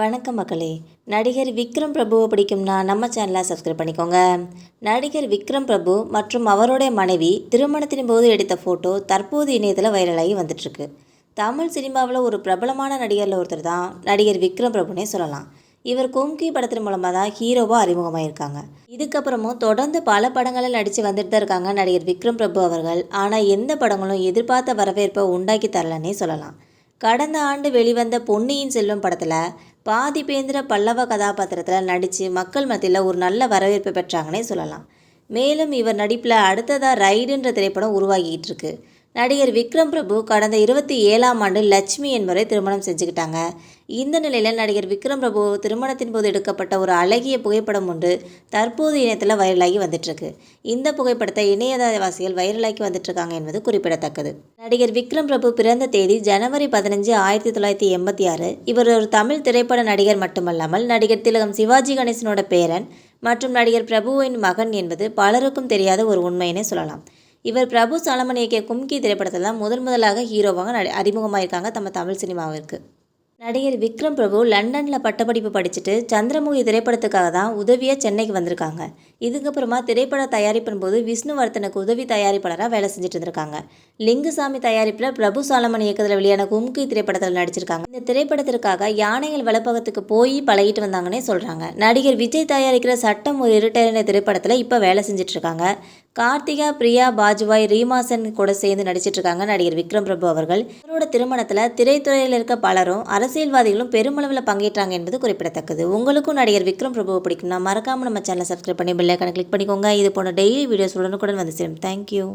வணக்கம் மக்களே. நடிகர் விக்ரம் பிரபுவை பிடிக்கும்னா நம்ம சேனலை சப்ஸ்கிரைப் பண்ணிக்கோங்க. நடிகர் விக்ரம் பிரபு மற்றும் அவருடைய மனைவி திருமணத்தின் போது எடுத்த ஃபோட்டோ தற்போது இணையத்தில் வைரலாகி வந்துட்டுருக்கு. தமிழ் சினிமாவில் ஒரு பிரபலமான நடிகரில் ஒருத்தர் தான் நடிகர் விக்ரம் பிரபுனே சொல்லலாம். இவர் கும்கி படத்தின் மூலமாக தான் ஹீரோவாக அறிமுகமாயிருக்காங்க. இதுக்கப்புறமும் தொடர்ந்து பல படங்களில் நடித்து வந்துட்டு தான் இருக்காங்க நடிகர் விக்ரம் பிரபு அவர்கள். ஆனால் எந்த படங்களும் எதிர்பார்த்த வரவேற்பை உண்டாக்கி தரலன்னே சொல்லலாம். கடந்த ஆண்டு வெளிவந்த பொன்னியின் செல்வன் படத்தில் பாதிபேந்திர பல்லவ கதாபாத்திரத்தில் நடித்து மக்கள் மத்தியில் ஒரு நல்ல வரவேற்பை பெற்றாங்கன்னே சொல்லலாம். மேலும் இவர் நடிப்பில் அடுத்ததாக ரைடுன்ற திரைப்படம் உருவாகிட்டு இருக்கு. நடிகர் விக்ரம் பிரபு கடந்த 27ஆம் ஆண்டு லட்சுமி என்பவரை திருமணம் செஞ்சுக்கிட்டாங்க. இந்த நிலையில் நடிகர் விக்ரம் பிரபு திருமணத்தின் போது எடுக்கப்பட்ட ஒரு அழகிய புகைப்படம் ஒன்று தற்போது இணையத்தில் வைரலாகி வந்துட்டுருக்கு. இந்த புகைப்படத்தை இணையவாசிகள் வைரலாக்கி வந்துட்டுருக்காங்க என்பது குறிப்பிடத்தக்கது. நடிகர் விக்ரம் பிரபு பிறந்த தேதி ஜனவரி 15, 1986. இவர் ஒரு தமிழ் திரைப்பட நடிகர் மட்டுமல்லாமல் நடிகர் திலகம் சிவாஜி கணேசனோட பேரன் மற்றும் நடிகர் பிரபுவின் மகன் என்பது பலருக்கும் தெரியாத ஒரு உண்மையினே சொல்லலாம். இவர் பிரபு சாலமன் இயக்கிய கும்கி திரைப்படத்தில் தான் முதலாக ஹீரோவாக அறிமுகமாயிருக்காங்க நம்ம தமிழ் சினிமாவிற்கு. நடிகர் விக்ரம் பிரபு லண்டனில் பட்டப்படிப்பு படிச்சுட்டு சந்திரமுகி திரைப்படத்துக்காக தான் உதவியாக சென்னைக்கு வந்திருக்காங்க. இதுக்கப்புறமா திரைப்பட தயாரிப்பின் போது விஷ்ணுவர்தனுக்கு உதவி தயாரிப்பாளராக வேலை செஞ்சுட்டு இருந்திருக்காங்க. லிங்குசாமி தயாரிப்பில் பிரபு சாலமன் இயக்கத்தில் வெளியான கும்கி திரைப்படத்தில் நடிச்சிருக்காங்க. இந்த திரைப்படத்திற்காக யானைகள் வளப்பகத்துக்கு போய் பழகிட்டு வந்தாங்கன்னே சொல்கிறாங்க. நடிகர் விஜய் தயாரிக்கிற சட்டம் ஒரு இருட்டர் திரைப்படத்தில் இப்போ வேலை செஞ்சுட்டு இருக்காங்க. கார்த்திகா, பிரியா பாஜ்பாய், ரீமாசன் கூட சேர்ந்து நடிச்சிட்டு இருக்காங்க நடிகர் விக்ரம் பிரபு அவர்கள். இவரோட திருமணத்தில் திரைத்துறையில் இருக்க பலரும் அரசியல்வாதிகளும் பெருமளவில் பங்கேற்றாங்க என்பது குறிப்பிடத்தக்கது. உங்களுக்கும் நடிகர் விக்ரம் பிரபுவை பிடிக்கும்னா மறக்காமல் நம்ம சேனலை சப்ஸ்கிரைப் பண்ணி பெல் ஐகானை கிளிக் பண்ணிக்கோங்க. இது போன்ற டெய்லி வீடியோஸ் உடனுக்குடன் வந்து சேரும். தேங்க்யூ.